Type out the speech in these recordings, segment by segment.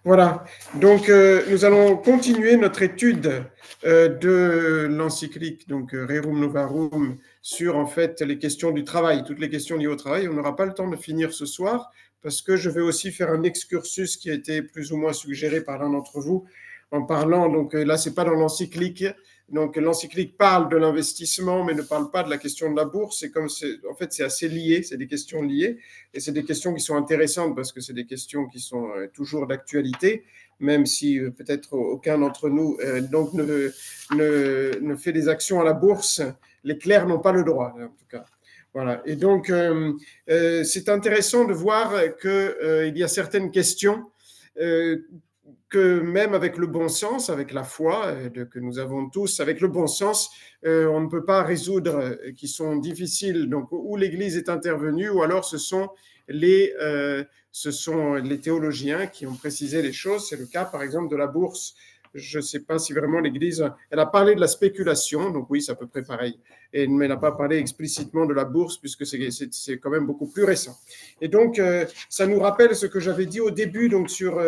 Voilà, donc nous allons continuer notre étude de l'encyclique, donc Rerum Novarum, sur en fait les questions du travail, toutes les questions liées au travail. On n'aura pas le temps de finir ce soir parce que je vais aussi faire un excursus qui a été plus ou moins suggéré par l'un d'entre vous en parlant, donc là c'est pas dans l'encyclique, donc l'encyclique parle de l'investissement mais ne parle pas de la question de la bourse, c'est comme en fait c'est assez lié, c'est des questions liées. Et c'est des questions qui sont intéressantes parce que c'est des questions qui sont toujours d'actualité, même si peut-être aucun d'entre nous donc ne fait des actions à la bourse. Les clercs n'ont pas le droit, en tout cas. Voilà. Et donc, c'est intéressant de voir qu'il y a certaines questions que même avec le bon sens, avec la foi que nous avons tous, avec le bon sens, on ne peut pas résoudre, qui sont difficiles. Donc, où l'Église est intervenue, ou alors ce sont les théologiens qui ont précisé les choses. C'est le cas, par exemple, de la bourse. Je ne sais pas si vraiment l'Église, elle a parlé de la spéculation, donc oui, c'est à peu près pareil, mais elle n'a pas parlé explicitement de la bourse, puisque c'est quand même beaucoup plus récent. Et donc, ça nous rappelle ce que j'avais dit au début, donc sur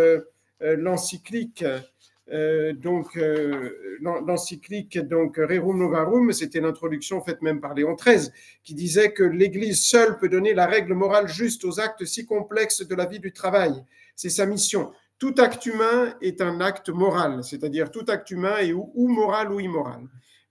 l'encyclique l'encyclique donc Rerum Novarum, c'était l'introduction faite même par Léon XIII, qui disait que l'Église seule peut donner la règle morale juste aux actes si complexes de la vie du travail. C'est sa mission. Tout acte humain est un acte moral, c'est-à-dire tout acte humain est ou moral ou immoral.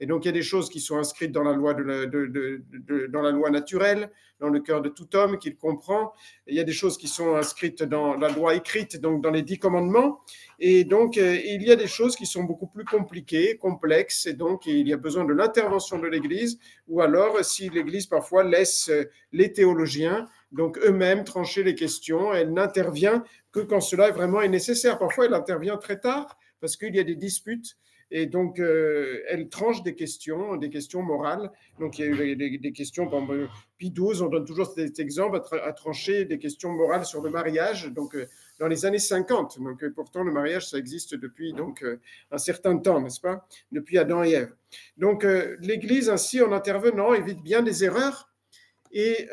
Et donc il y a des choses qui sont inscrites dans la loi, dans la loi naturelle, dans le cœur de tout homme qu'il comprend. Il y a des choses qui sont inscrites dans la loi écrite, donc dans les 10 commandements. Et donc, il y a des choses qui sont beaucoup plus compliquées, complexes, et donc il y a besoin de l'intervention de l'Église, ou alors si l'Église parfois laisse les théologiens, donc eux-mêmes, trancher les questions, elle n'intervient que quand cela vraiment est nécessaire. Parfois, elle intervient très tard, parce qu'il y a des disputes, et donc elle tranche des questions morales. Donc il y a eu des questions, par exemple, Pie XII, on donne toujours cet exemple, à trancher des questions morales sur le mariage, donc dans les années 50. Donc pourtant, le mariage, ça existe depuis donc un certain temps, n'est-ce pas? Depuis Adam et Ève. Donc l'Église, ainsi, en intervenant, évite bien des erreurs et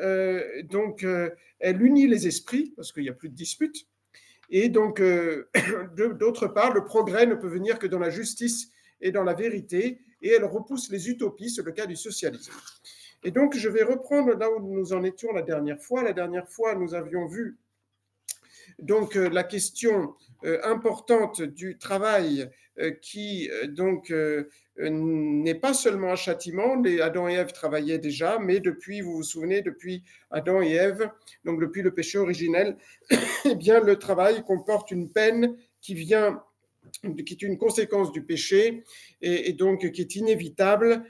donc elle unit les esprits parce qu'il n'y a plus de disputes. Et donc, d'autre part, le progrès ne peut venir que dans la justice et dans la vérité, et elle repousse les utopies, c'est le cas du socialisme. Et donc, je vais reprendre là où nous en étions la dernière fois. La dernière fois, nous avions vu donc la question importante du travail qui donc n'est pas seulement un châtiment. Adam et Ève travaillaient déjà, mais depuis, vous vous souvenez, depuis Adam et Ève, donc depuis le péché originel, eh bien le travail comporte une peine qui vient qui est une conséquence du péché et donc qui est inévitable.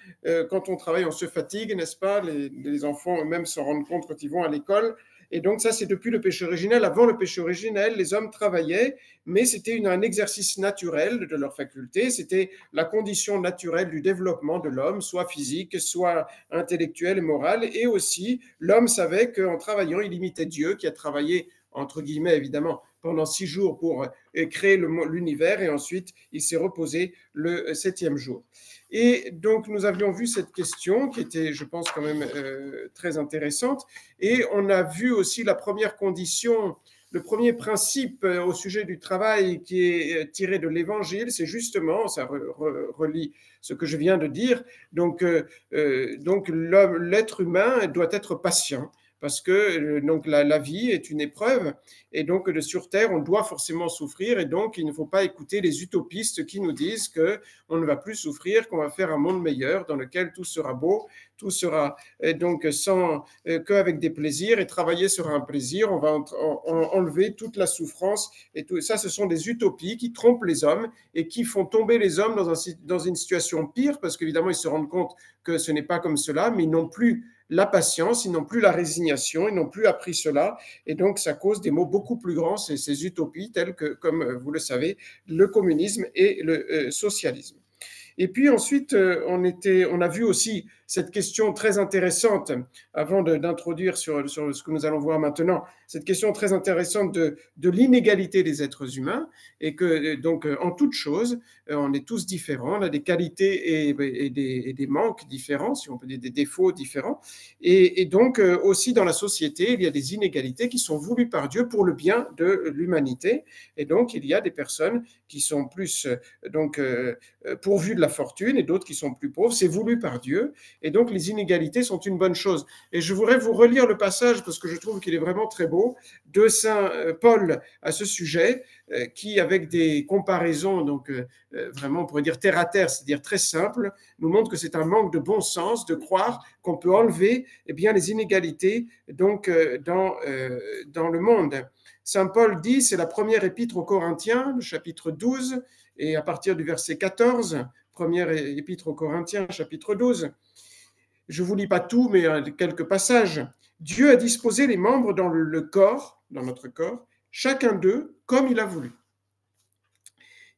Quand on travaille, on se fatigue, n'est-ce pas? Les enfants eux-mêmes s'en rendent compte quand ils vont à l'école. Et donc ça, c'est depuis le péché originel. Avant le péché originel, les hommes travaillaient, mais c'était un exercice naturel de leurs facultés. C'était la condition naturelle du développement de l'homme, soit physique, soit intellectuel et moral. Et aussi, l'homme savait qu'en travaillant, il imitait Dieu, qui a travaillé, entre guillemets, évidemment, pendant 6 jours pour créer l'univers, et ensuite il s'est reposé le 7e jour. Et donc nous avions vu cette question qui était, je pense, quand même très intéressante, et on a vu aussi la première condition, le premier principe au sujet du travail qui est tiré de l'Évangile, c'est justement, ça relie ce que je viens de dire, donc l'être humain doit être patient, parce que donc la vie est une épreuve, et donc sur Terre, on doit forcément souffrir, et donc il ne faut pas écouter les utopistes qui nous disent qu'on ne va plus souffrir, qu'on va faire un monde meilleur dans lequel tout sera beau, tout sera donc sans qu'avec des plaisirs, et travailler sera un plaisir, on va enlever toute la souffrance, et tout ça, ce sont des utopies qui trompent les hommes et qui font tomber les hommes dans une situation pire, parce qu'évidemment, ils se rendent compte que ce n'est pas comme cela, mais ils n'ont plus la patience, ils n'ont plus la résignation, ils n'ont plus appris cela, et donc ça cause des maux beaucoup plus grands, ces utopies telles que, comme vous le savez, le communisme et le socialisme. Et puis ensuite, on a vu aussi cette question très intéressante, avant d'introduire sur ce que nous allons voir maintenant, cette question très intéressante de l'inégalité des êtres humains et que donc en toute chose, on est tous différents, on a des qualités et des manques différents, si on peut dire des défauts différents, et donc aussi dans la société, il y a des inégalités qui sont voulues par Dieu pour le bien de l'humanité, et donc il y a des personnes qui sont plus donc pourvues de la fortune et d'autres qui sont plus pauvres, c'est voulu par Dieu, et donc les inégalités sont une bonne chose. Et je voudrais vous relire le passage parce que je trouve qu'il est vraiment très beau de Saint Paul à ce sujet, qui avec des comparaisons donc vraiment on pourrait dire terre à terre, c'est-à-dire très simple, nous montre que c'est un manque de bon sens de croire qu'on peut enlever eh bien, les inégalités donc, dans le monde. Saint Paul dit, c'est la première épître aux Corinthiens, le chapitre 12, et à partir du verset 14, première épître aux Corinthiens, chapitre 12, je ne vous lis pas tout, mais quelques passages. Dieu a disposé les membres dans le corps, dans notre corps, chacun d'eux comme il a voulu.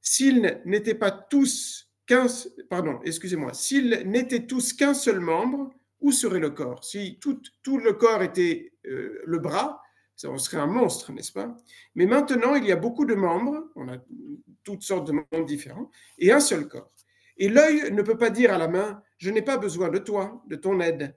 S'ils n'étaient pas tous s'ils n'étaient tous qu'un seul membre, où serait le corps? Si tout le corps était le bras, on serait un monstre, n'est-ce pas? Mais maintenant, il y a beaucoup de membres, on a toutes sortes de membres différents, et un seul corps. Et l'œil ne peut pas dire à la main, je n'ai pas besoin de toi, de ton aide,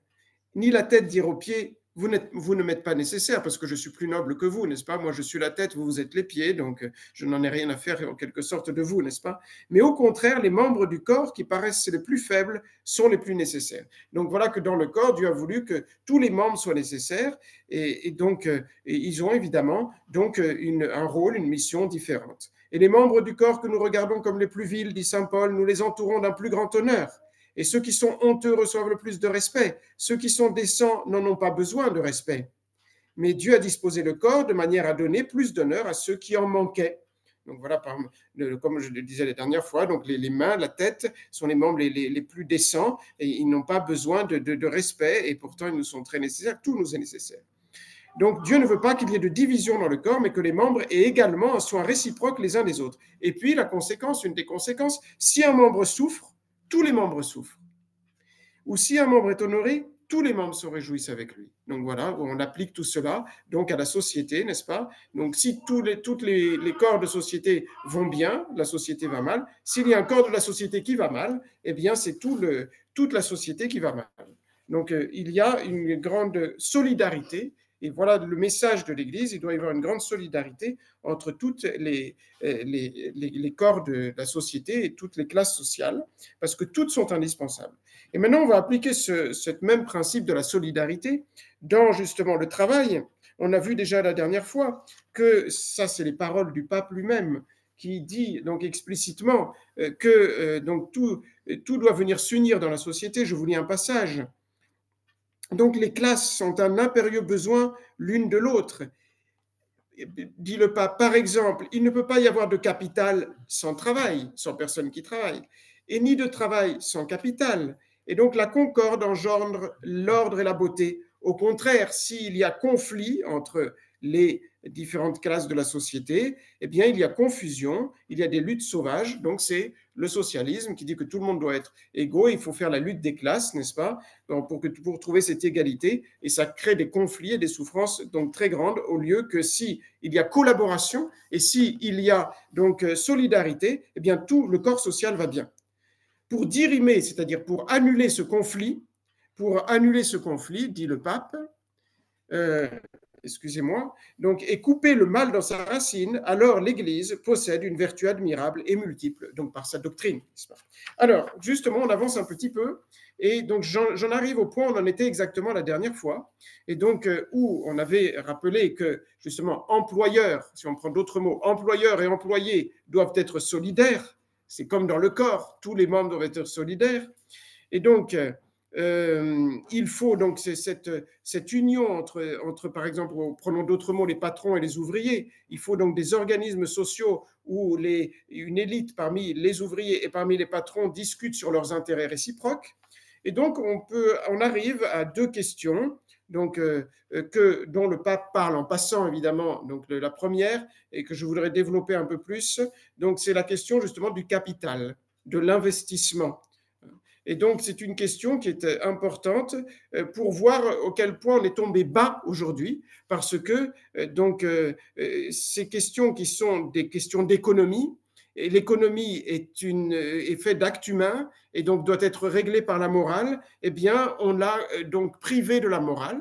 ni la tête dire aux pieds, vous ne m'êtes pas nécessaire parce que je suis plus noble que vous, n'est-ce pas? Moi, je suis la tête, vous êtes les pieds, donc je n'en ai rien à faire en quelque sorte de vous, n'est-ce pas? Mais au contraire, les membres du corps qui paraissent les plus faibles sont les plus nécessaires. Donc voilà que dans le corps, Dieu a voulu que tous les membres soient nécessaires et donc ils ont évidemment donc un rôle, une mission différente. Et les membres du corps que nous regardons comme les plus vils, dit saint Paul, nous les entourons d'un plus grand honneur. Et ceux qui sont honteux reçoivent le plus de respect. Ceux qui sont décents n'en ont pas besoin de respect. Mais Dieu a disposé le corps de manière à donner plus d'honneur à ceux qui en manquaient. Donc voilà, comme je le disais la dernière fois, donc les mains, la tête sont les membres les plus décents et ils n'ont pas besoin de respect et pourtant ils nous sont très nécessaires, tout nous est nécessaire. Donc Dieu ne veut pas qu'il y ait de division dans le corps, mais que les membres aient également un soin réciproque les uns des autres. Et puis la conséquence, une des conséquences, si un membre souffre, tous les membres souffrent. Ou si un membre est honoré, tous les membres se réjouissent avec lui. Donc voilà, on applique tout cela donc à la société, n'est-ce pas? Donc si tous les corps de société vont bien, la société va mal. S'il y a un corps de la société qui va mal, eh bien c'est toute la société qui va mal. Donc il y a une grande solidarité. Et voilà le message de l'Église, il doit y avoir une grande solidarité entre toutes les corps de la société et toutes les classes sociales, parce que toutes sont indispensables. Et maintenant, on va appliquer ce même principe de la solidarité dans justement le travail. On a vu déjà la dernière fois que ça, c'est les paroles du pape lui-même qui dit donc explicitement que donc tout doit venir s'unir dans la société. Je vous lis un passage. Donc les classes sont un impérieux besoin l'une de l'autre. Dit le pape, par exemple, il ne peut pas y avoir de capital sans travail, sans personne qui travaille, et ni de travail sans capital. Et donc la concorde engendre l'ordre et la beauté. Au contraire, s'il y a conflit entre les différentes classes de la société, eh bien il y a confusion, il y a des luttes sauvages. Donc c'est le socialisme qui dit que tout le monde doit être égaux, il faut faire la lutte des classes, n'est-ce pas, pour trouver cette égalité, et ça crée des conflits et des souffrances donc très grandes, au lieu que si il y a collaboration et si il y a donc solidarité, eh bien tout le corps social va bien. Pour dirimer, c'est-à-dire pour annuler ce conflit, dit le pape, euh, excusez-moi, donc, et couper le mal dans sa racine, alors l'Église possède une vertu admirable et multiple, donc par sa doctrine. Alors, justement, on avance un petit peu, et donc j'en arrive au point où on en était exactement la dernière fois, et donc où on avait rappelé que, justement, employeurs, si on prend d'autres mots, employeurs et employés doivent être solidaires, c'est comme dans le corps, tous les membres doivent être solidaires, et donc, il faut donc cette union entre, par exemple, prenons d'autres mots, les patrons et les ouvriers. Il faut donc des organismes sociaux où une élite parmi les ouvriers et parmi les patrons discute sur leurs intérêts réciproques. Et donc, on arrive à deux questions donc, dont le pape parle en passant, évidemment. Donc, la première, et que je voudrais développer un peu plus, donc c'est la question justement du capital, de l'investissement. Et donc, c'est une question qui est importante pour voir auquel point on est tombé bas aujourd'hui, parce que ces questions qui sont des questions d'économie, et l'économie est faite d'actes humains et donc doit être réglée par la morale, eh bien, on l'a donc privé de la morale.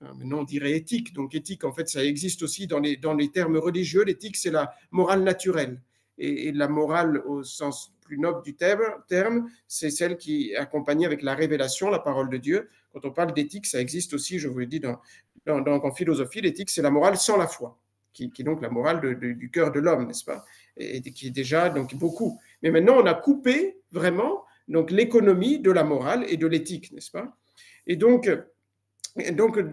Maintenant, on dirait éthique. Donc, éthique, en fait, ça existe aussi dans les termes religieux. L'éthique, c'est la morale naturelle. Et la morale, au sens plus noble du terme, c'est celle qui est accompagnée avec la révélation, la parole de Dieu. Quand on parle d'éthique, ça existe aussi, je vous le dis, en philosophie. L'éthique, c'est la morale sans la foi, qui est donc la morale du cœur de l'homme, n'est-ce pas? Et qui est déjà donc beaucoup. Mais maintenant, on a coupé vraiment donc l'économie de la morale et de l'éthique, n'est-ce pas? Et donc,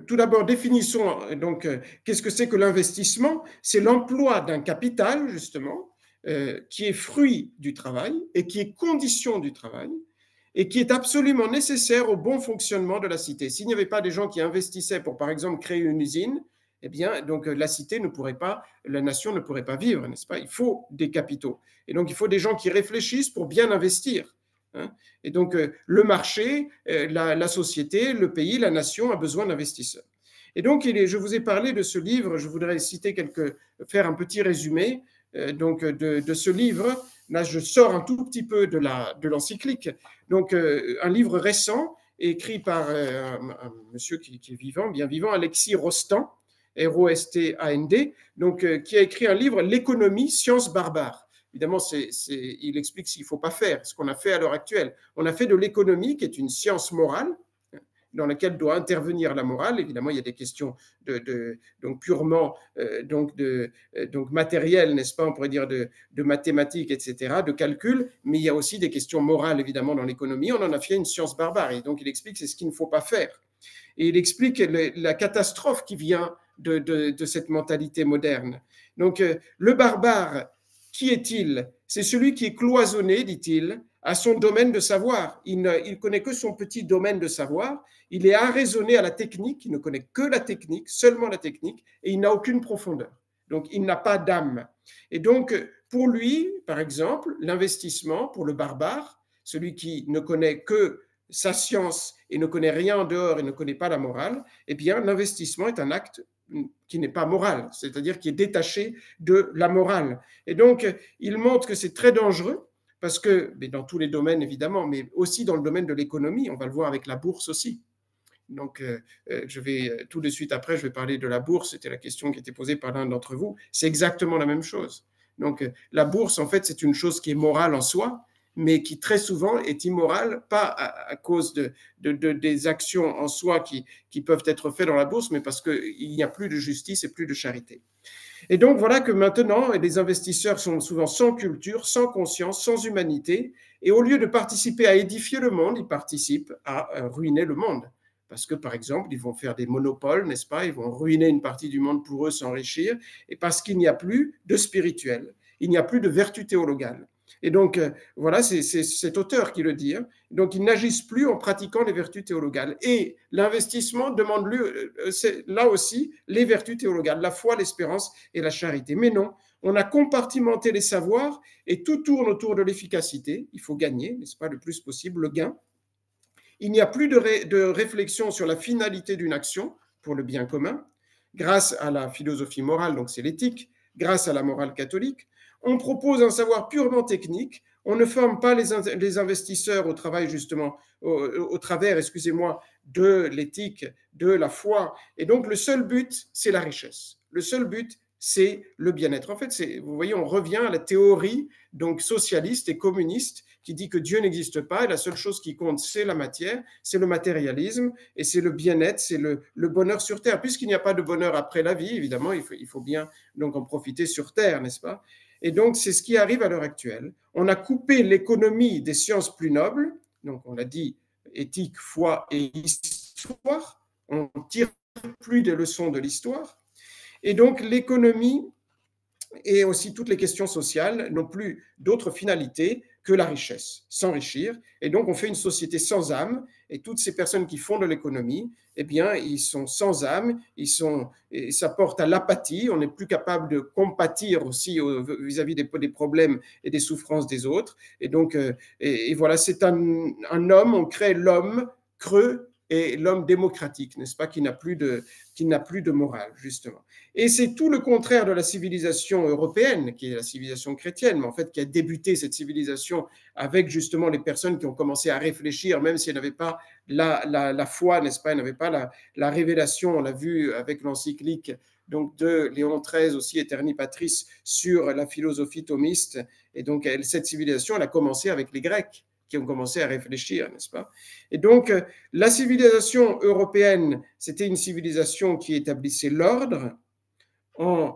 tout d'abord, définissons qu'est-ce que c'est que l'investissement? C'est l'emploi d'un capital, justement, qui est fruit du travail et qui est condition du travail et qui est absolument nécessaire au bon fonctionnement de la cité. S'il n'y avait pas des gens qui investissaient pour, par exemple, créer une usine, eh bien, donc la cité ne pourrait pas, la nation ne pourrait pas vivre, n'est-ce pas? Il faut des capitaux. Et donc, il faut des gens qui réfléchissent pour bien investir. Hein. Et donc, le marché, la société, le pays, la nation a besoin d'investisseurs. Et donc, je vous ai parlé de ce livre, je voudrais faire un petit résumé de ce livre. Là, je sors un tout petit peu de l'encyclique. Donc, un livre récent, écrit par un monsieur qui est vivant, bien vivant, Alexis Rostand, R-O-S-T-A-N-D, donc, qui a écrit un livre, L'économie, science barbare. Évidemment, il explique ce qu'il ne faut pas faire, ce qu'on a fait à l'heure actuelle. On a fait de l'économie, qui est une science morale, dans laquelle doit intervenir la morale. Évidemment, il y a des questions donc purement donc matérielles, n'est-ce pas, on pourrait dire de mathématiques, etc., de calcul, mais il y a aussi des questions morales, évidemment, dans l'économie. On en a fait une science barbare, et donc il explique c'est ce qu'il ne faut pas faire. Et il explique la catastrophe qui vient de cette mentalité moderne. Donc, le barbare, qui est-il? C'est celui qui est cloisonné, dit-il, à son domaine de savoir. Il ne connaît que son petit domaine de savoir. Il est arraisonné à la technique. Il ne connaît que la technique, seulement la technique, et il n'a aucune profondeur. Donc, il n'a pas d'âme. Et donc, pour lui, par exemple, l'investissement, pour le barbare, celui qui ne connaît que sa science et ne connaît rien en dehors et ne connaît pas la morale, eh bien, l'investissement est un acte qui n'est pas moral, c'est-à-dire qui est détaché de la morale. Et donc, il montre que c'est très dangereux, parce que, mais dans tous les domaines évidemment, mais aussi dans le domaine de l'économie, on va le voir avec la bourse aussi. Donc, je vais tout de suite après, je vais parler de la bourse. C'était la question qui était posée par l'un d'entre vous. C'est exactement la même chose. Donc, la bourse, en fait, c'est une chose qui est morale en soi, mais qui très souvent est immorale, pas à cause des actions en soi qui peuvent être faites dans la bourse, mais parce qu'il n'y a plus de justice et plus de charité. Et donc, voilà que maintenant, les investisseurs sont souvent sans culture, sans conscience, sans humanité, et au lieu de participer à édifier le monde, ils participent à ruiner le monde. Parce que, par exemple, ils vont faire des monopoles, n'est-ce pas? Ils vont ruiner une partie du monde pour eux, s'enrichir, et parce qu'il n'y a plus de spirituel, il n'y a plus de vertu théologale. Et donc, voilà, c'est cet auteur qui le dit. Hein. Donc, ils n'agissent plus en pratiquant les vertus théologales. Et l'investissement demande, là aussi, les vertus théologales, la foi, l'espérance et la charité. Mais non, on a compartimenté les savoirs et tout tourne autour de l'efficacité. Il faut gagner, n'est-ce pas, le plus possible, le gain. Il n'y a plus de réflexion sur la finalité d'une action pour le bien commun, grâce à la philosophie morale, donc c'est l'éthique, grâce à la morale catholique. On propose un savoir purement technique. On ne forme pas les investisseurs au travail, justement, au travers, excusez-moi, de l'éthique, de la foi. Et donc, le seul but, c'est la richesse. Le seul but, c'est le bien-être. En fait, vous voyez, on revient à la théorie donc socialiste et communiste qui dit que Dieu n'existe pas et la seule chose qui compte, c'est la matière, c'est le matérialisme et c'est le bien-être, c'est le bonheur sur Terre. Puisqu'il n'y a pas de bonheur après la vie, évidemment, il faut bien donc en profiter sur Terre, n'est-ce pas? Et donc, c'est ce qui arrive à l'heure actuelle. On a coupé l'économie des sciences plus nobles, donc on l'a dit, éthique, foi et histoire. On ne tire plus des leçons de l'histoire. Et donc, l'économie et aussi toutes les questions sociales n'ont plus d'autre finalité que la richesse, s'enrichir. Et donc, on fait une société sans âme. Et toutes ces personnes qui font de l'économie, eh bien, ils sont sans âme, et ça porte à l'apathie. On n'est plus capable de compatir aussi vis-à-vis des problèmes et des souffrances des autres. Et donc, et voilà, c'est un homme, on crée l'homme creux et l'homme démocratique, n'est-ce pas, qui n'a plus de morale, justement. Et c'est tout le contraire de la civilisation européenne, qui est la civilisation chrétienne, mais en fait qui a débuté cette civilisation avec justement les personnes qui ont commencé à réfléchir, même si elles n'avaient pas la foi, n'est-ce pas, elles n'avaient pas la révélation, on l'a vu avec l'encyclique donc de Léon XIII aussi, Aeterni Patris, sur la philosophie thomiste. Et donc cette civilisation, elle a commencé avec les Grecs, qui ont commencé à réfléchir, n'est-ce pas? Et donc, la civilisation européenne, c'était une civilisation qui établissait l'ordre en,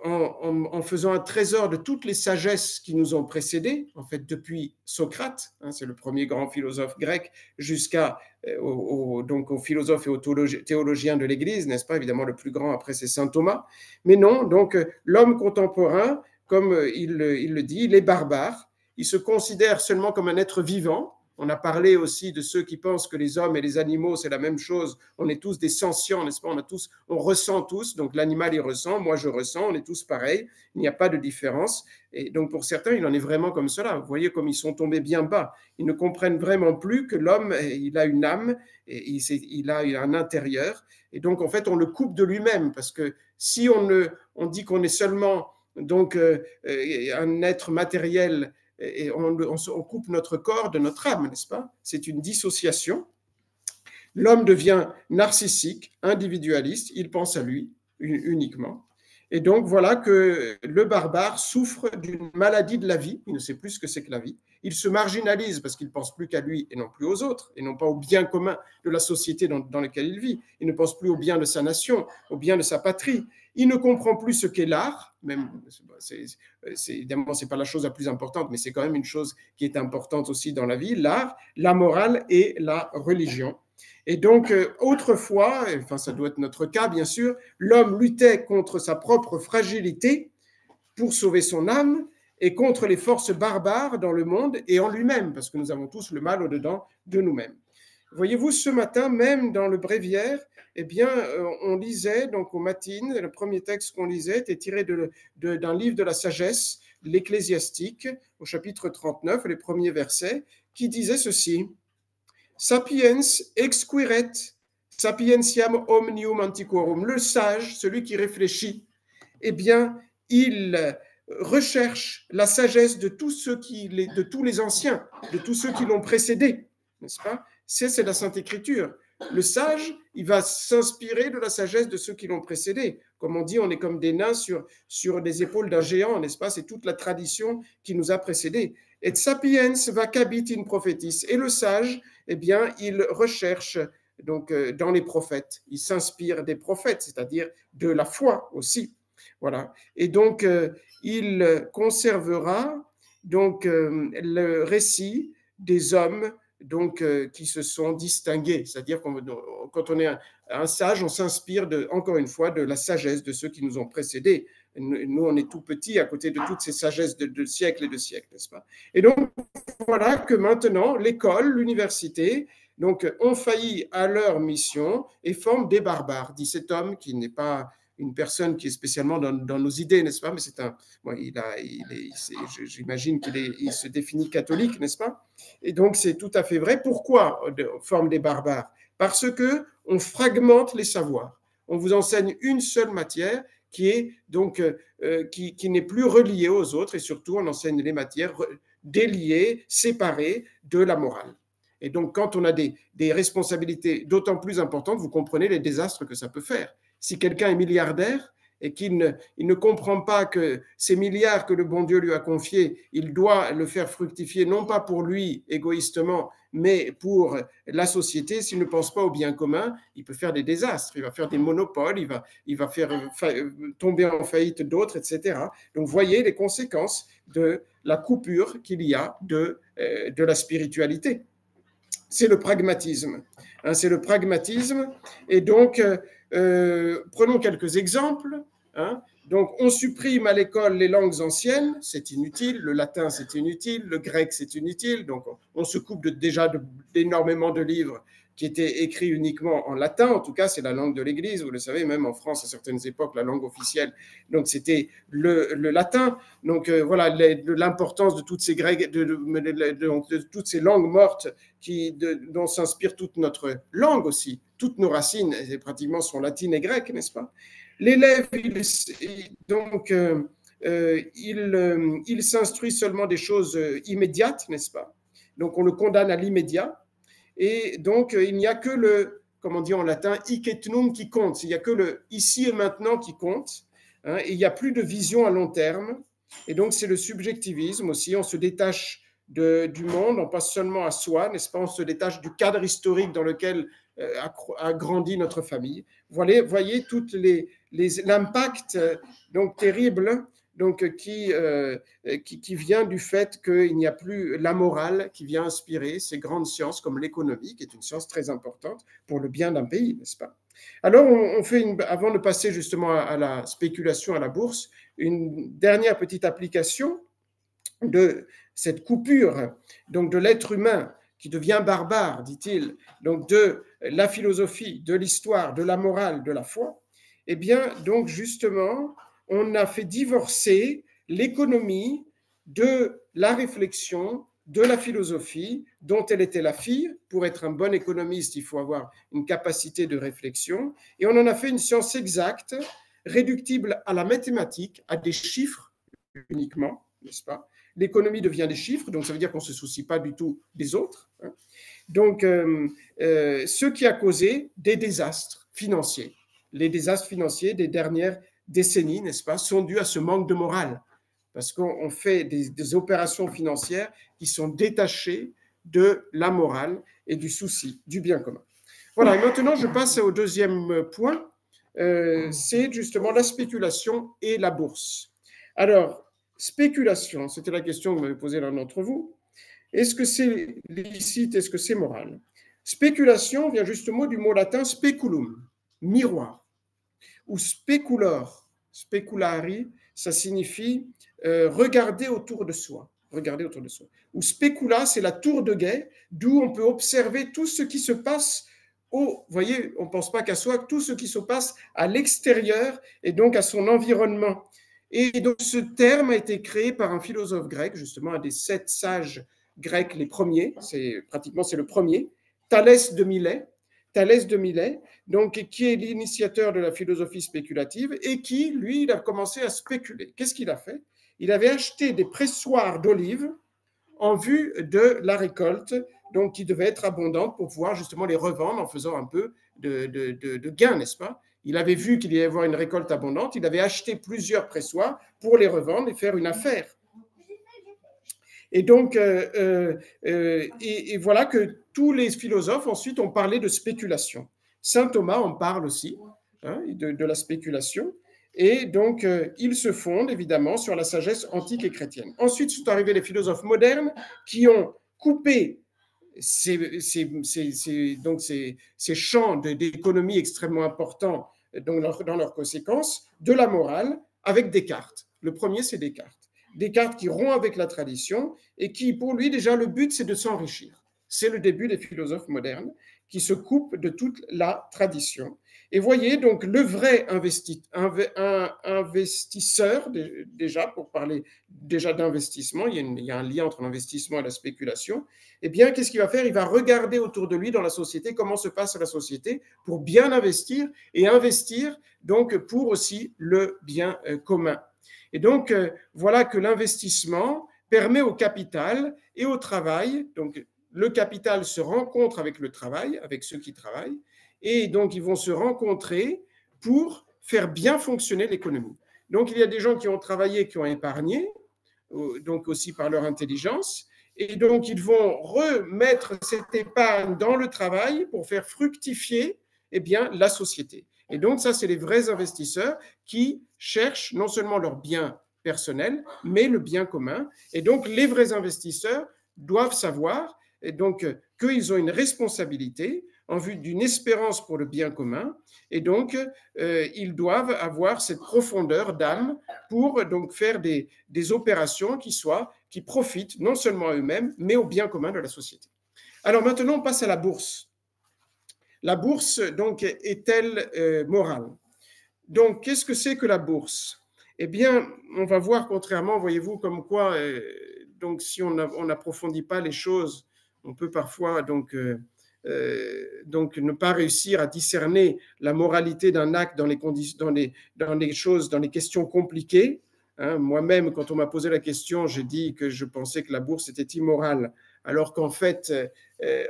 en faisant un trésor de toutes les sagesses qui nous ont précédés, en fait, depuis Socrate, hein, c'est le premier grand philosophe grec, jusqu'à donc aux philosophes et aux théologiens de l'Église, n'est-ce pas? Évidemment, le plus grand après, c'est saint Thomas. Mais non, donc, l'homme contemporain, comme il le dit, il est barbare. Il se considère seulement comme un être vivant. On a parlé aussi de ceux qui pensent que les hommes et les animaux, c'est la même chose. On est tous des sentients, n'est-ce pas? On ressent tous. Donc l'animal, il ressent. Moi, je ressens. On est tous pareils. Il n'y a pas de différence. Et donc pour certains, il en est vraiment comme cela. Vous voyez comme ils sont tombés bien bas. Ils ne comprennent vraiment plus que l'homme, il a une âme, et il a un intérieur. Et donc en fait, on le coupe de lui-même, parce que si on dit qu'on est seulement donc un être matériel, et on coupe notre corps de notre âme, n'est-ce pas? C'est une dissociation. L'homme devient narcissique, individualiste, il pense à lui uniquement. Et donc voilà que le barbare souffre d'une maladie de la vie, il ne sait plus ce que c'est que la vie, il se marginalise parce qu'il ne pense plus qu'à lui et non plus aux autres, et non pas au bien commun de la société dans laquelle il vit, il ne pense plus au bien de sa nation, au bien de sa patrie, il ne comprend plus ce qu'est l'art, même, évidemment, ce n'est pas la chose la plus importante, mais c'est quand même une chose qui est importante aussi dans la vie, l'art, la morale et la religion. Et donc, autrefois, enfin ça doit être notre cas bien sûr, l'homme luttait contre sa propre fragilité pour sauver son âme et contre les forces barbares dans le monde et en lui-même, parce que nous avons tous le mal au-dedans de nous-mêmes. Voyez-vous, ce matin, même dans le bréviaire, eh bien, on lisait, donc aux matines, le premier texte qu'on lisait était tiré d'un livre de la sagesse, l'Ecclésiastique, au chapitre 39, les premiers versets, qui disait ceci: Sapiens exquiret sapientiam omnium antiquorum. Le sage, celui qui réfléchit, eh bien, il recherche la sagesse de tous les anciens, de tous ceux qui l'ont précédé, n'est-ce pas? C'est la Sainte Écriture. Le sage, il va s'inspirer de la sagesse de ceux qui l'ont précédé. Comme on dit, on est comme des nains sur les épaules d'un géant, n'est-ce pas? C'est toute la tradition qui nous a précédés. Et sapiens vacabit in prophetis. Et le sage, eh bien, il recherche donc dans les prophètes. Il s'inspire des prophètes, c'est-à-dire de la foi aussi. Voilà. Et donc, il conservera donc le récit des hommes donc qui se sont distingués. C'est-à-dire quand on est un sage, on s'inspire encore une fois de la sagesse de ceux qui nous ont précédés. Nous, on est tout petits à côté de toutes ces sagesses de siècles et de siècles, n'est-ce pas? Et donc, voilà que maintenant, l'école, l'université, donc, ont failli à leur mission et forment des barbares, dit cet homme qui n'est pas une personne qui est spécialement dans nos idées, n'est-ce pas? Mais c'est bon, j'imagine qu'il se définit catholique, n'est-ce pas? Et donc, c'est tout à fait vrai. Pourquoi forme des barbares? Parce que on fragmente les savoirs. On vous enseigne une seule matière qui est donc qui n'est plus reliée aux autres, et surtout on enseigne les matières déliées, séparées de la morale. Et donc, quand on a des responsabilités d'autant plus importantes, vous comprenez les désastres que ça peut faire. Si quelqu'un est milliardaire et qu'il ne comprend pas que ces milliards que le bon Dieu lui a confiés, il doit le faire fructifier, non pas pour lui égoïstement, mais pour la société, s'il ne pense pas au bien commun, il peut faire des désastres, il va faire des monopoles, il va faire tomber en faillite d'autres, etc. Donc, voyez les conséquences de la coupure qu'il y a de la spiritualité. C'est le pragmatisme. Hein, c'est le pragmatisme. Et donc, prenons quelques exemples. Hein. Donc, on supprime à l'école les langues anciennes, c'est inutile, le latin c'est inutile, le grec c'est inutile, donc on se coupe déjà d'énormément de livres qui étaient écrits uniquement en latin, en tout cas c'est la langue de l'Église, vous le savez, même en France à certaines époques, la langue officielle, donc c'était le latin. Donc voilà l'importance de toutes ces grecs, de toutes ces langues mortes dont s'inspire toute notre langue aussi, toutes nos racines pratiquement sont latines et grecques, n'est-ce pas? L'élève, donc, il s'instruit seulement des choses immédiates, n'est-ce pas? Donc, on le condamne à l'immédiat. Et donc, il n'y a que comme on dit en latin, hic et nunc qui compte. Il n'y a que le ici et maintenant qui compte. Hein, et il n'y a plus de vision à long terme. Et donc, c'est le subjectivisme aussi. On se détache du monde, on passe seulement à soi, n'est-ce pas? On se détache du cadre historique dans lequel a grandi notre famille. Voyez tout l'impact donc terrible donc qui vient du fait qu'il n'y a plus la morale qui vient inspirer ces grandes sciences comme l'économie, qui est une science très importante pour le bien d'un pays, n'est-ce pas? Alors, avant de passer justement à la spéculation à la bourse, une dernière petite application de cette coupure donc de l'être humain qui devient barbare, dit-il, donc de la philosophie, de l'histoire, de la morale, de la foi, eh bien, donc justement, on a fait divorcer l'économie de la réflexion, de la philosophie, dont elle était la fille. Pour être un bon économiste, il faut avoir une capacité de réflexion, et on en a fait une science exacte, réductible à la mathématique, à des chiffres uniquement, n'est-ce pas? L'économie devient des chiffres, donc ça veut dire qu'on ne se soucie pas du tout des autres. Hein. Donc, ce qui a causé des désastres financiers. Les désastres financiers des dernières décennies, n'est-ce pas, sont dus à ce manque de morale, parce qu'on fait des opérations financières qui sont détachées de la morale et du souci du bien commun. Voilà, et maintenant je passe au deuxième point, c'est justement la spéculation et la bourse. Alors, spéculation, c'était la question que m'avait posée l'un d'entre vous. Est-ce que c'est licite, est-ce que c'est moral? Spéculation vient justement du mot latin speculum, miroir, ou speculor, speculari, ça signifie regarder autour de soi. Regarder autour de soi. Ou specula, c'est la tour de guet, d'où on peut observer tout ce qui se passe vous voyez, on ne pense pas qu'à soi, tout ce qui se passe à l'extérieur et donc à son environnement. Et donc ce terme a été créé par un philosophe grec, justement un des 7 sages grecs les premiers, c'est le premier, Thalès de Milet, donc, qui est l'initiateur de la philosophie spéculative et qui, lui, il a commencé à spéculer. Qu'est-ce qu'il a fait? Il avait acheté des pressoirs d'olives en vue de la récolte, donc qui devait être abondante pour pouvoir justement les revendre en faisant un peu de gain, n'est-ce pas? Il avait vu qu'il y allait avoir une récolte abondante, il avait acheté plusieurs pressoirs pour les revendre et faire une affaire. Et donc, et voilà que tous les philosophes ensuite ont parlé de spéculation. Saint Thomas en parle aussi, hein, de la spéculation. Et donc, ils se fondent évidemment sur la sagesse antique et chrétienne. Ensuite sont arrivés les philosophes modernes qui ont coupé donc ces champs d'économie extrêmement importants dans leurs conséquences de la morale avec Descartes. Le premier, c'est Descartes. Descartes qui rompt avec la tradition et qui, pour lui, déjà, le but, c'est de s'enrichir. C'est le début des philosophes modernes qui se coupent de toute la tradition. Et voyez, donc, le vrai investisseur, déjà, pour parler déjà d'investissement, il y a un lien entre l'investissement et la spéculation, eh bien, qu'est-ce qu'il va faire? Il va regarder autour de lui dans la société comment se passe la société pour bien investir et investir, donc, pour aussi le bien commun. Et donc, voilà que l'investissement permet au capital et au travail, donc le capital se rencontre avec le travail, avec ceux qui travaillent, et donc ils vont se rencontrer pour faire bien fonctionner l'économie. Donc, il y a des gens qui ont travaillé, qui ont épargné, donc aussi par leur intelligence, et donc ils vont remettre cette épargne dans le travail pour faire fructifier eh bien, la société. Et donc, ça, c'est les vrais investisseurs qui cherchent non seulement leur bien personnel, mais le bien commun. Et donc, les vrais investisseurs doivent savoir et donc, qu'ils ont une responsabilité en vue d'une espérance pour le bien commun, et donc ils doivent avoir cette profondeur d'âme pour donc faire des opérations qui profitent non seulement à eux-mêmes, mais au bien commun de la société. Alors maintenant, on passe à la bourse. La bourse, donc, est-elle morale? Donc, qu'est-ce que c'est que la bourse? Eh bien, on va voir, contrairement, voyez-vous, comme quoi, donc, si on n'approfondit pas les choses, on peut parfois donc ne pas réussir à discerner la moralité d'un acte dans les choses, dans les questions compliquées. Hein, moi-même, quand on m'a posé la question, j'ai dit que je pensais que la bourse était immorale, alors qu'en fait,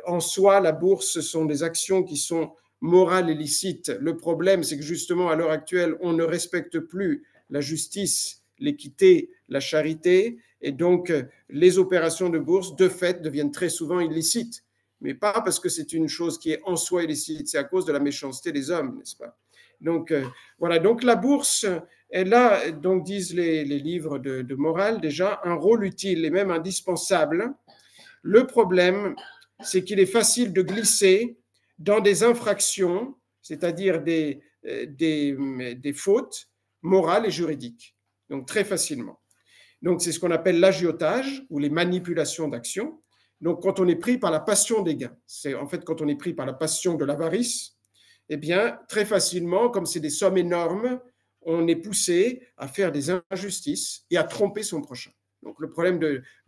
en soi, la bourse, ce sont des actions qui sont morales et licites. Le problème, c'est que justement, à l'heure actuelle, on ne respecte plus la justice, l'équité, la charité, et donc les opérations de bourse, de fait, deviennent très souvent illicites. Mais pas parce que c'est une chose qui est en soi illicite, c'est à cause de la méchanceté des hommes, n'est-ce pas? Donc voilà, donc la bourse, elle a, donc disent les livres de morale, déjà un rôle utile et même indispensable. Le problème, c'est qu'il est facile de glisser dans des infractions, c'est-à-dire des fautes morales et juridiques, donc très facilement. Donc c'est ce qu'on appelle l'agiotage ou les manipulations d'actions. Donc quand on est pris par la passion des gains, c'est en fait quand on est pris par la passion de l'avarice, eh bien très facilement, comme c'est des sommes énormes, on est poussé à faire des injustices et à tromper son prochain. Donc le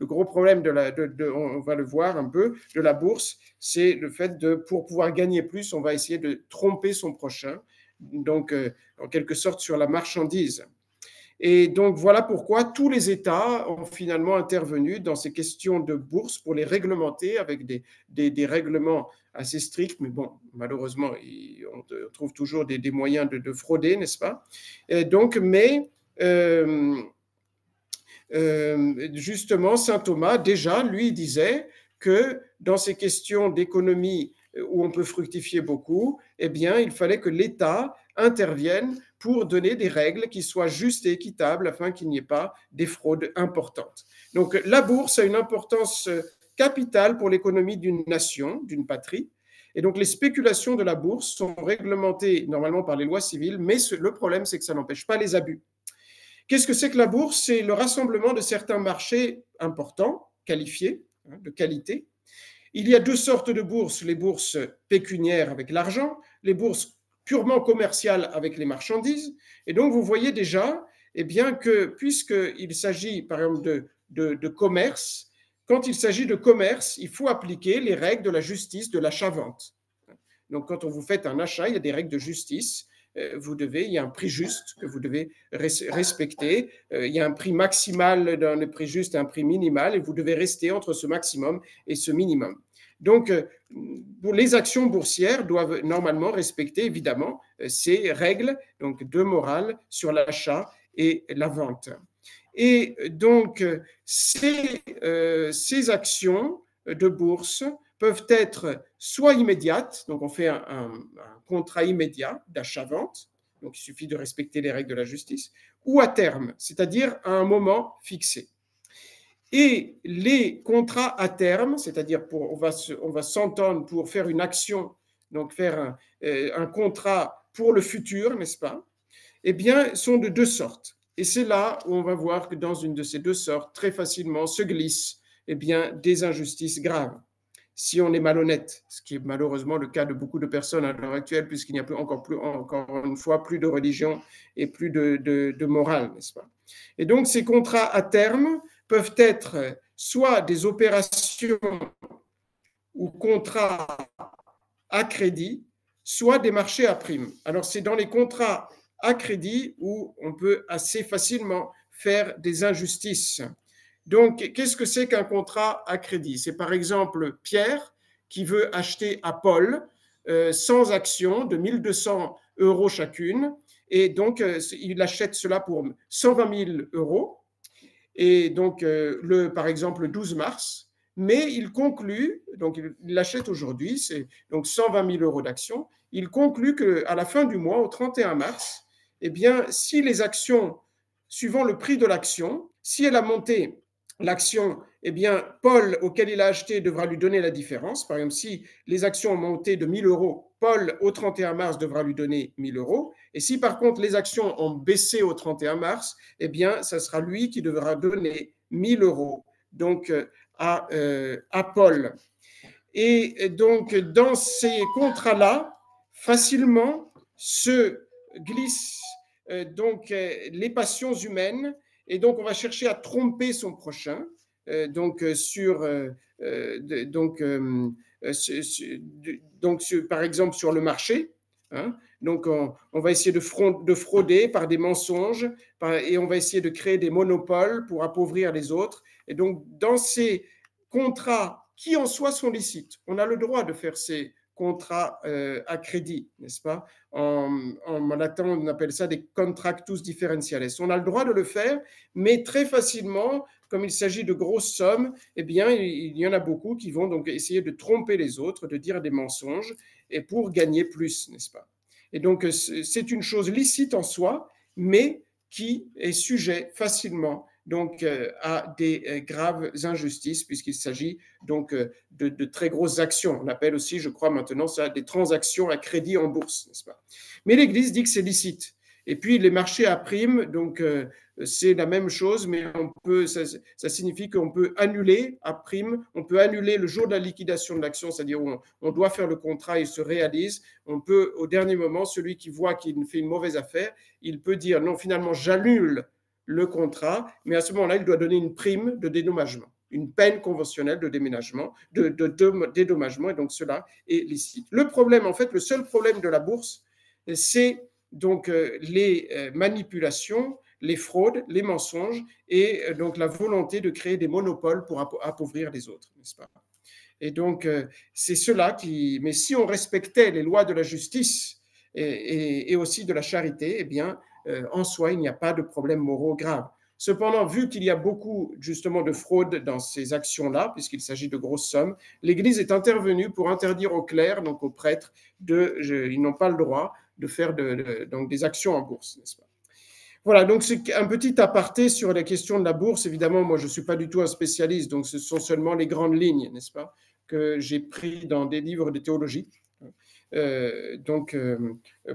gros problème on va le voir un peu, de la bourse, c'est le fait pour pouvoir gagner plus, on va essayer de tromper son prochain, donc en quelque sorte sur la marchandise. Et donc voilà pourquoi tous les États ont finalement intervenu dans ces questions de bourse pour les réglementer avec des règlements assez stricts, mais bon, malheureusement, on trouve toujours des moyens de frauder, n'est-ce pas? Et donc, mais justement, saint Thomas, déjà, lui, disait que dans ces questions d'économie où on peut fructifier beaucoup, eh bien, il fallait que l'État intervienne pour donner des règles qui soient justes et équitables afin qu'il n'y ait pas des fraudes importantes. Donc, la bourse a une importance capitale pour l'économie d'une nation, d'une patrie. Et donc, les spéculations de la bourse sont réglementées normalement par les lois civiles, mais le problème, c'est que ça n'empêche pas les abus. Qu'est-ce que c'est que la bourse? C'est le rassemblement de certains marchés importants, qualifiés, de qualité. Il y a deux sortes de bourses, les bourses pécuniaires avec l'argent, les bourses purement commerciales avec les marchandises. Et donc, vous voyez déjà, eh bien, que puisqu'il s'agit, par exemple, de commerce, quand il s'agit de commerce, il faut appliquer les règles de la justice de l'achat-vente. Donc, quand on vous fait un achat, il y a des règles de justice. Il y a un prix juste que vous devez respecter. Il y a un prix maximal dans le prix juste et un prix minimal, et vous devez rester entre ce maximum et ce minimum. Donc, les actions boursières doivent normalement respecter évidemment ces règles donc, de morale sur l'achat et la vente. Et donc, ces actions de bourse peuvent être soit immédiates, donc on fait un contrat immédiat d'achat-vente, donc il suffit de respecter les règles de la justice, ou à terme, c'est-à-dire à un moment fixé. Et les contrats à terme, c'est-à-dire on va s'entendre pour faire une action, donc faire un contrat pour le futur, n'est-ce pas? Eh bien, sont de deux sortes. Et c'est là où on va voir que dans une de ces deux sortes, très facilement se glissent eh bien, des injustices graves. Si on est malhonnête, ce qui est malheureusement le cas de beaucoup de personnes à l'heure actuelle, puisqu'il n'y a encore une fois, plus de religion et plus de morale, n'est-ce pas? Et donc, ces contrats à terme peuvent être soit des opérations ou contrats à crédit, soit des marchés à prime. Alors, c'est dans les contrats à crédit où on peut assez facilement faire des injustices. Donc, qu'est-ce que c'est qu'un contrat à crédit? C'est par exemple Pierre qui veut acheter à Paul 100 actions de 1200 euros chacune, et donc il achète cela pour 120 000 euros, et donc par exemple le 12 mars, mais il conclut, donc il l'achète aujourd'hui, c'est donc 120 000 euros d'actions, il conclut qu'à la fin du mois, au 31 mars, eh bien, si les actions, suivant le prix de l'action, si elle a monté l'action, eh bien, Paul, auquel il a acheté, devra lui donner la différence. Par exemple, si les actions ont monté de 1 000 euros, Paul, au 31 mars, devra lui donner 1 000 euros. Et si par contre les actions ont baissé au 31 mars, eh bien, ça sera lui qui devra donner 1 000 euros donc, à Paul. Et donc, dans ces contrats-là, facilement se glissent donc les passions humaines, et donc on va chercher à tromper son prochain, donc par exemple sur le marché. Hein. Donc on va essayer de frauder par des mensonges, et on va essayer de créer des monopoles pour appauvrir les autres. Et donc dans ces contrats qui en soi sont licites. On a le droit de faire ces contrats à crédit, n'est-ce pas? En latin, on appelle ça des contractus differentiales. On a le droit de le faire, mais très facilement, comme il s'agit de grosses sommes, eh bien, il y en a beaucoup qui vont donc essayer de tromper les autres, de dire des mensonges, et pour gagner plus, n'est-ce pas? Et donc, c'est une chose licite en soi, mais qui est sujet facilement donc à des graves injustices, puisqu'il s'agit donc de très grosses actions. On appelle aussi, je crois maintenant, ça des transactions à crédit en bourse, n'est-ce pas? Mais l'Église dit que c'est licite. Et puis les marchés à prime, donc c'est la même chose, mais ça signifie qu'on peut annuler à prime, on peut annuler le jour de la liquidation de l'action, c'est-à-dire où on doit faire le contrat, il se réalise. On peut, au dernier moment, celui qui voit qu'il fait une mauvaise affaire, il peut dire non, finalement, j'annule le contrat, mais à ce moment-là, il doit donner une prime de dédommagement, une peine conventionnelle de déménagement, de dédommagement, et donc cela est licite. Le problème, en fait, le seul problème de la bourse, c'est donc les manipulations, les fraudes, les mensonges, et donc la volonté de créer des monopoles pour appauvrir les autres, n'est-ce pas? Et donc, c'est cela qui... Mais si on respectait les lois de la justice et aussi de la charité, eh bien, en soi, il n'y a pas de problème moraux grave. Cependant, vu qu'il y a beaucoup justement de fraude dans ces actions-là, puisqu'il s'agit de grosses sommes, l'Église est intervenue pour interdire aux clercs, donc aux prêtres, ils n'ont pas le droit de faire donc des actions en bourse, n'est-ce pas? Voilà, donc c'est un petit aparté sur la question de la bourse. Évidemment, moi, je ne suis pas du tout un spécialiste, donc ce sont seulement les grandes lignes, n'est-ce pas, que j'ai pris dans des livres de théologie,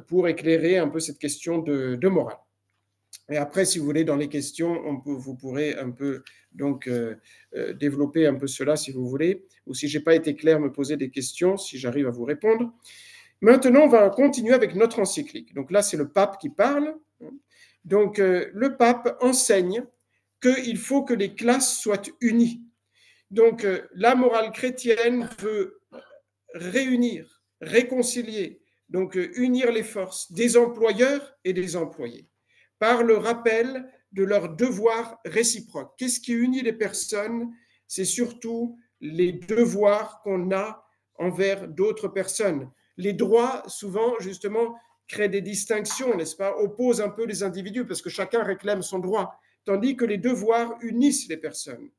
pour éclairer un peu cette question de morale. Et après, si vous voulez, dans les questions, vous pourrez un peu donc développer un peu cela si vous voulez, ou si je n'ai pas été clair, me poser des questions, si j'arrive à vous répondre. Maintenant, on va continuer avec notre encyclique. Donc là, c'est le pape qui parle. Donc, le pape enseigne qu'il faut que les classes soient unies. Donc, la morale chrétienne veut réunir, réconcilier, donc unir les forces des employeurs et des employés par le rappel de leurs devoirs réciproques. Qu'est-ce qui unit les personnes? C'est surtout les devoirs qu'on a envers d'autres personnes. Les droits, souvent, justement, créent des distinctions, n'est-ce pas? Opposent un peu les individus parce que chacun réclame son droit, tandis que les devoirs unissent les personnes.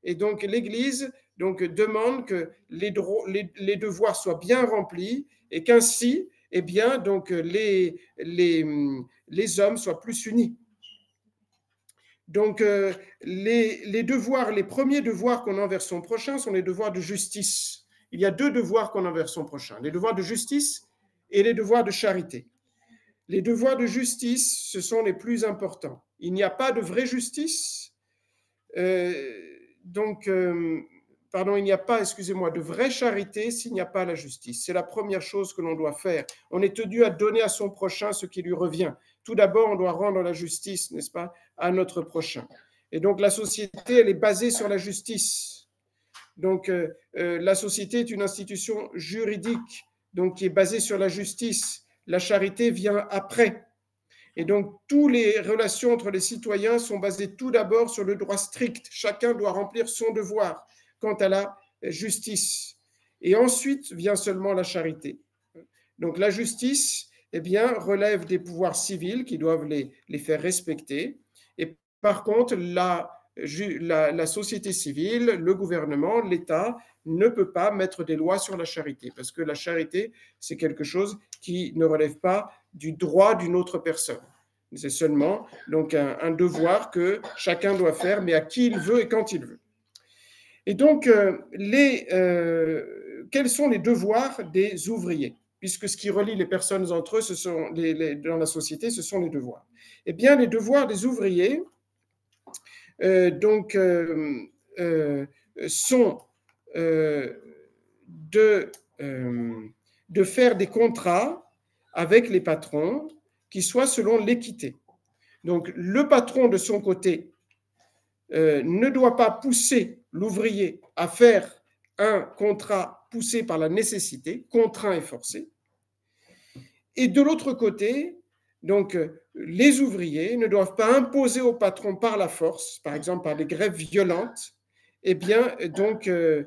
Et donc l'Église donc, demande que les devoirs soient bien remplis et qu'ainsi, eh bien, donc, les hommes soient plus unis. Donc, les devoirs, les premiers devoirs qu'on a envers son prochain sont les devoirs de justice. Il y a deux devoirs qu'on a envers son prochain, les devoirs de justice et les devoirs de charité. Les devoirs de justice, ce sont les plus importants. Il n'y a pas de vraie justice. Il n'y a pas, excusez-moi, de vraie charité s'il n'y a pas la justice. C'est la première chose que l'on doit faire. On est tenu à donner à son prochain ce qui lui revient. Tout d'abord, on doit rendre la justice, n'est-ce pas, à notre prochain. Et donc, la société, elle est basée sur la justice. Donc, la société est une institution juridique, donc qui est basée sur la justice. La charité vient après. Et donc, toutes les relations entre les citoyens sont basées tout d'abord sur le droit strict. Chacun doit remplir son devoir quant à la justice. Et ensuite vient seulement la charité. Donc, la justice, eh bien, relève des pouvoirs civils qui doivent les faire respecter. Et par contre, la société civile, le gouvernement, l'État ne peut pas mettre des lois sur la charité, parce que la charité, c'est quelque chose qui ne relève pas du droit d'une autre personne. C'est seulement donc un devoir que chacun doit faire, mais à qui il veut et quand il veut. Et donc, quels sont les devoirs des ouvriers? Puisque ce qui relie les personnes entre eux, dans la société, ce sont les devoirs. Eh bien, les devoirs des ouvriers donc, sont de, de faire des contrats avec les patrons qui soient selon l'équité. Donc, le patron, de son côté, ne doit pas pousser l'ouvrier à faire un contrat poussé par la nécessité, contraint et forcé. Et de l'autre côté, donc, les ouvriers ne doivent pas imposer au patron par la force, par exemple par des grèves violentes, eh bien, donc, un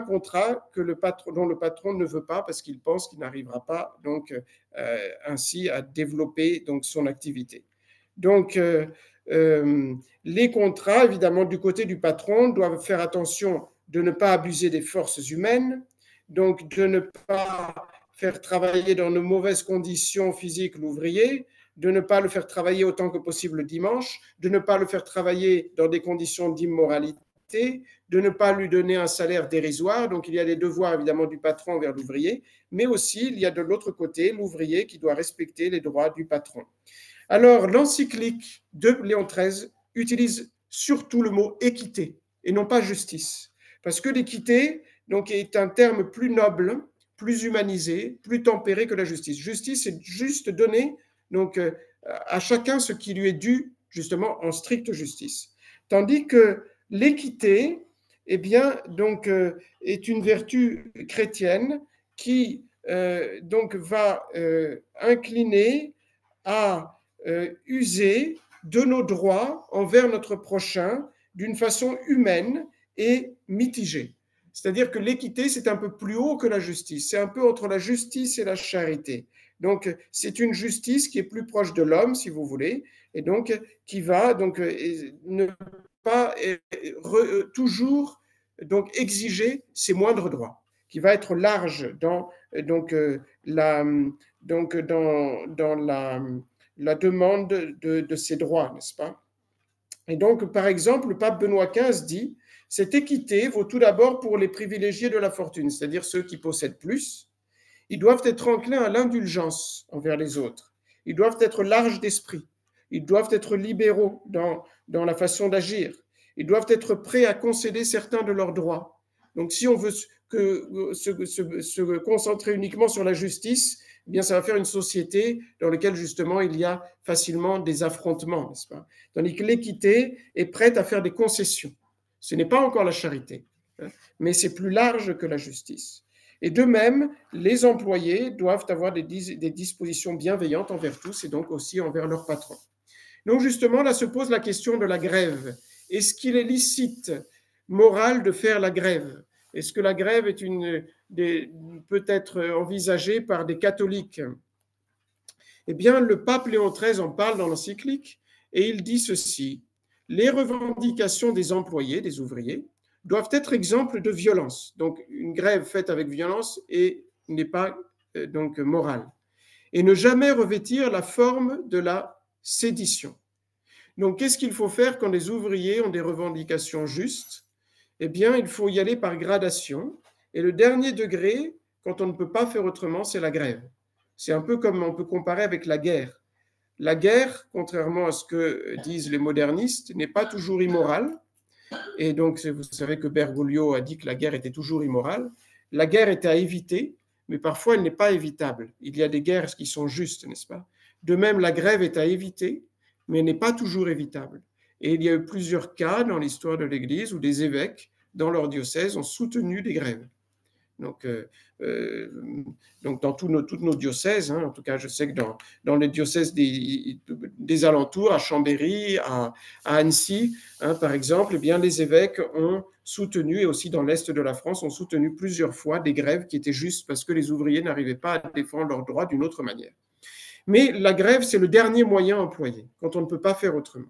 contrat dont le patron ne veut pas parce qu'il pense qu'il n'arrivera pas donc, ainsi à développer donc, son activité. Donc, les contrats, évidemment, du côté du patron, doivent faire attention de ne pas abuser des forces humaines, donc de ne pas faire travailler dans de mauvaises conditions physiques l'ouvrier, de ne pas le faire travailler autant que possible le dimanche, de ne pas le faire travailler dans des conditions d'immoralité, de ne pas lui donner un salaire dérisoire. Donc il y a les devoirs évidemment du patron envers l'ouvrier, mais aussi il y a de l'autre côté l'ouvrier qui doit respecter les droits du patron. Alors l'encyclique de Léon XIII utilise surtout le mot équité et non pas justice, parce que l'équité donc, est un terme plus noble, plus humanisé, plus tempéré que la justice. Justice, c'est juste donner donc, à chacun ce qui lui est dû, justement, en stricte justice. Tandis que l'équité, eh bien, donc, est une vertu chrétienne qui donc va incliner à user de nos droits envers notre prochain d'une façon humaine et mitigée. C'est-à-dire que l'équité, c'est un peu plus haut que la justice. C'est un peu entre la justice et la charité. Donc, c'est une justice qui est plus proche de l'homme, si vous voulez, et donc qui va donc ne pas toujours donc exiger ses moindres droits, qui va être large dans donc dans la demande de ses droits, n'est-ce pas? Et donc, par exemple, le pape Benoît XV dit cette équité vaut tout d'abord pour les privilégiés de la fortune, c'est-à-dire ceux qui possèdent plus. Ils doivent être enclins à l'indulgence envers les autres. Ils doivent être larges d'esprit. Ils doivent être libéraux dans la façon d'agir. Ils doivent être prêts à concéder certains de leurs droits. Donc, si on veut se concentrer uniquement sur la justice, eh bien, ça va faire une société dans laquelle, justement, il y a facilement des affrontements, n'est-ce pas? Tandis que l'équité est prête à faire des concessions. Ce n'est pas encore la charité, mais c'est plus large que la justice. Et de même, les employés doivent avoir des dispositions bienveillantes envers tous et donc aussi envers leurs patrons. Donc justement, là se pose la question de la grève. Est-ce qu'il est licite, moral, de faire la grève? Est-ce que la grève peut être envisagée par des catholiques? Eh bien, le pape Léon XIII en parle dans l'encyclique et il dit ceci: les revendications des employés, des ouvriers, doivent être exemples de violence. Donc, une grève faite avec violence n'est pas donc morale. Et ne jamais revêtir la forme de la sédition. Donc, qu'est-ce qu'il faut faire quand les ouvriers ont des revendications justes? Eh bien, il faut y aller par gradation. Et le dernier degré, quand on ne peut pas faire autrement, c'est la grève. C'est un peu comme on peut comparer avec la guerre. La guerre, contrairement à ce que disent les modernistes, n'est pas toujours immorale. Et donc, vous savez que Bergoglio a dit que la guerre était toujours immorale. La guerre est à éviter, mais parfois elle n'est pas évitable. Il y a des guerres qui sont justes, n'est-ce pas? De même, la grève est à éviter, mais elle n'est pas toujours évitable. Et il y a eu plusieurs cas dans l'histoire de l'Église où des évêques, dans leur diocèse, ont soutenu des grèves. Donc, dans tous nos diocèses, en tout cas, je sais que dans les diocèses des alentours, à Chambéry, à Annecy, par exemple, eh bien, les évêques ont soutenu, et aussi dans l'Est de la France, ont soutenu plusieurs fois des grèves qui étaient justes parce que les ouvriers n'arrivaient pas à défendre leurs droits d'une autre manière. Mais la grève, c'est le dernier moyen employé, quand on ne peut pas faire autrement.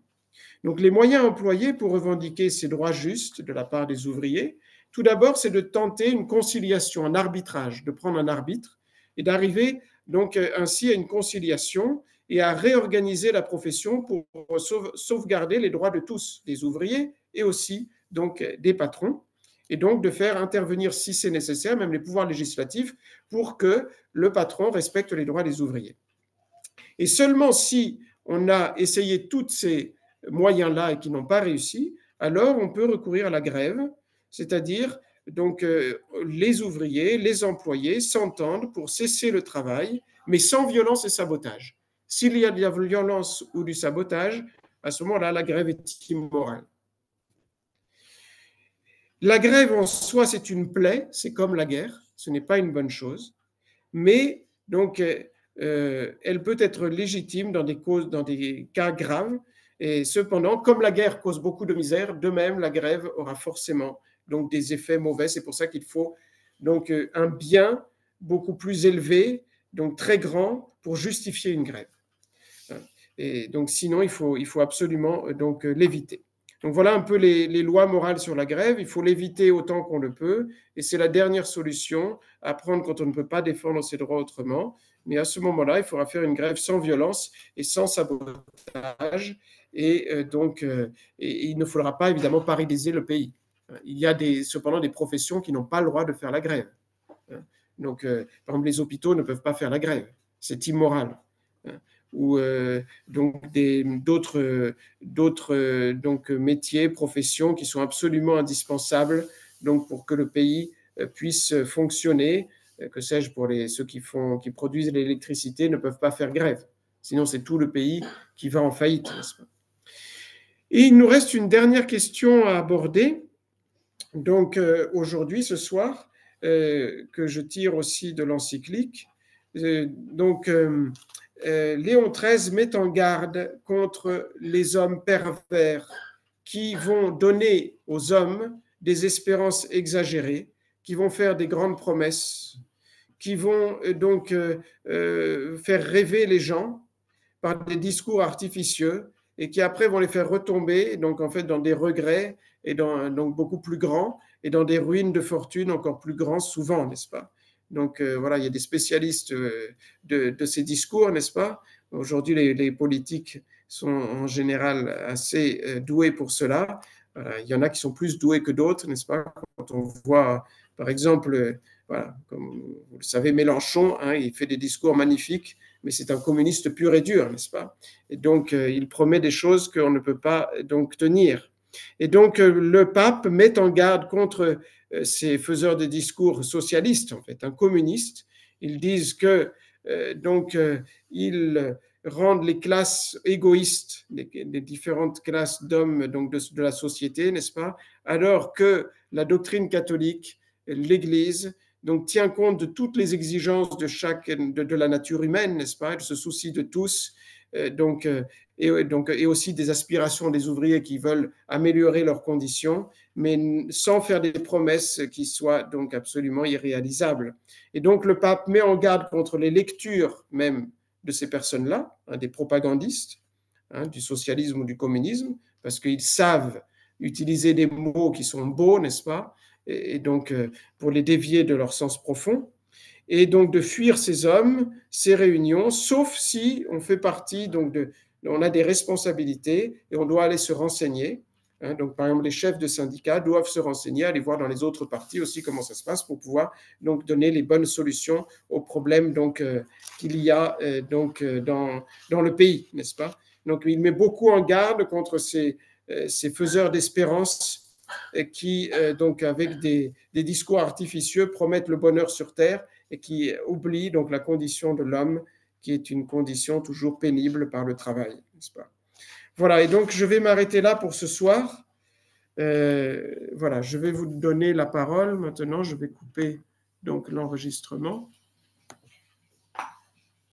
Donc, les moyens employés pour revendiquer ces droits justes de la part des ouvriers, tout d'abord, c'est de tenter une conciliation, un arbitrage, de prendre un arbitre et d'arriver donc ainsi à une conciliation et à réorganiser la profession pour sauvegarder les droits de tous, des ouvriers et aussi donc des patrons, et donc de faire intervenir, si c'est nécessaire, même les pouvoirs législatifs pour que le patron respecte les droits des ouvriers. Et seulement si on a essayé tous ces moyens-là et qui n'ont pas réussi, alors on peut recourir à la grève, c'est-à-dire donc les ouvriers, les employés s'entendent pour cesser le travail, mais sans violence et sabotage. S'il y a de la violence ou du sabotage, à ce moment-là, la grève est immorale. La grève en soi, c'est une plaie, c'est comme la guerre, ce n'est pas une bonne chose, mais donc elle peut être légitime dans des cas graves. Et cependant, comme la guerre cause beaucoup de misère, de même la grève aura forcément donc des effets mauvais. C'est pour ça qu'il faut donc un bien beaucoup plus élevé, donc très grand, pour justifier une grève. Et donc sinon, il faut absolument donc l'éviter. Donc voilà un peu les lois morales sur la grève. Il faut l'éviter autant qu'on le peut. Et c'est la dernière solution à prendre quand on ne peut pas défendre ses droits autrement. Mais à ce moment-là, il faudra faire une grève sans violence et sans sabotage. Et donc, il ne faudra pas évidemment paralyser le pays. Il y a cependant des professions qui n'ont pas le droit de faire la grève. Donc, par exemple, les hôpitaux ne peuvent pas faire la grève. C'est immoral. Ou donc d'autres donc métiers, professions qui sont absolument indispensables donc pour que le pays puisse fonctionner. Que sais-je, pour ceux qui produisent l'électricité ne peuvent pas faire grève. Sinon, c'est tout le pays qui va en faillite, n'est-ce pas? Et il nous reste une dernière question à aborder. Donc aujourd'hui, ce soir, que je tire aussi de l'encyclique. Donc Léon XIII met en garde contre les hommes pervers qui vont donner aux hommes des espérances exagérées, qui vont faire des grandes promesses, qui vont donc faire rêver les gens par des discours artificieux et qui après vont les faire retomber donc en fait dans des regrets et donc beaucoup plus grands et dans des ruines de fortune encore plus grands souvent, n'est-ce pas? Donc voilà, il y a des spécialistes de ces discours, n'est-ce pas? Aujourd'hui, les politiques sont en général assez doués pour cela. Voilà, il y en a qui sont plus doués que d'autres, n'est-ce pas? Quand on voit, par exemple, voilà, comme vous le savez, Mélenchon, hein, il fait des discours magnifiques, mais c'est un communiste pur et dur, n'est-ce pas? Et donc, il promet des choses qu'on ne peut pas donc tenir. Et donc, le pape met en garde contre ces faiseurs de discours socialistes, en fait, un communiste. Ils disent que donc ils rendent les classes égoïstes, les différentes classes d'hommes donc de la société, n'est-ce pas? Alors que la doctrine catholique, l'Église, donc tient compte de toutes les exigences de la nature humaine, n'est-ce pas? Elle se soucie de tous, et aussi des aspirations des ouvriers qui veulent améliorer leurs conditions, mais sans faire des promesses qui soient donc absolument irréalisables. Et donc le pape met en garde contre les lectures même de ces personnes-là, hein, des propagandistes, hein, du socialisme ou du communisme, parce qu'ils savent utiliser des mots qui sont beaux, n'est-ce pas? Et donc pour les dévier de leur sens profond, et donc de fuir ces hommes, ces réunions, sauf si on fait partie, donc on a des responsabilités et on doit aller se renseigner. Hein, donc, par exemple, les chefs de syndicats doivent se renseigner, aller voir dans les autres partis aussi comment ça se passe pour pouvoir donc donner les bonnes solutions aux problèmes donc qu'il y a dans le pays, n'est-ce pas? Donc, il met beaucoup en garde contre ces faiseurs d'espérance qui, donc, avec des discours artificieux, promettent le bonheur sur terre et qui oublient donc la condition de l'homme, qui est une condition toujours pénible par le travail, n'est-ce pas? Voilà, et donc je vais m'arrêter là pour ce soir. Voilà, je vais vous donner la parole maintenant. Je vais couper donc l'enregistrement.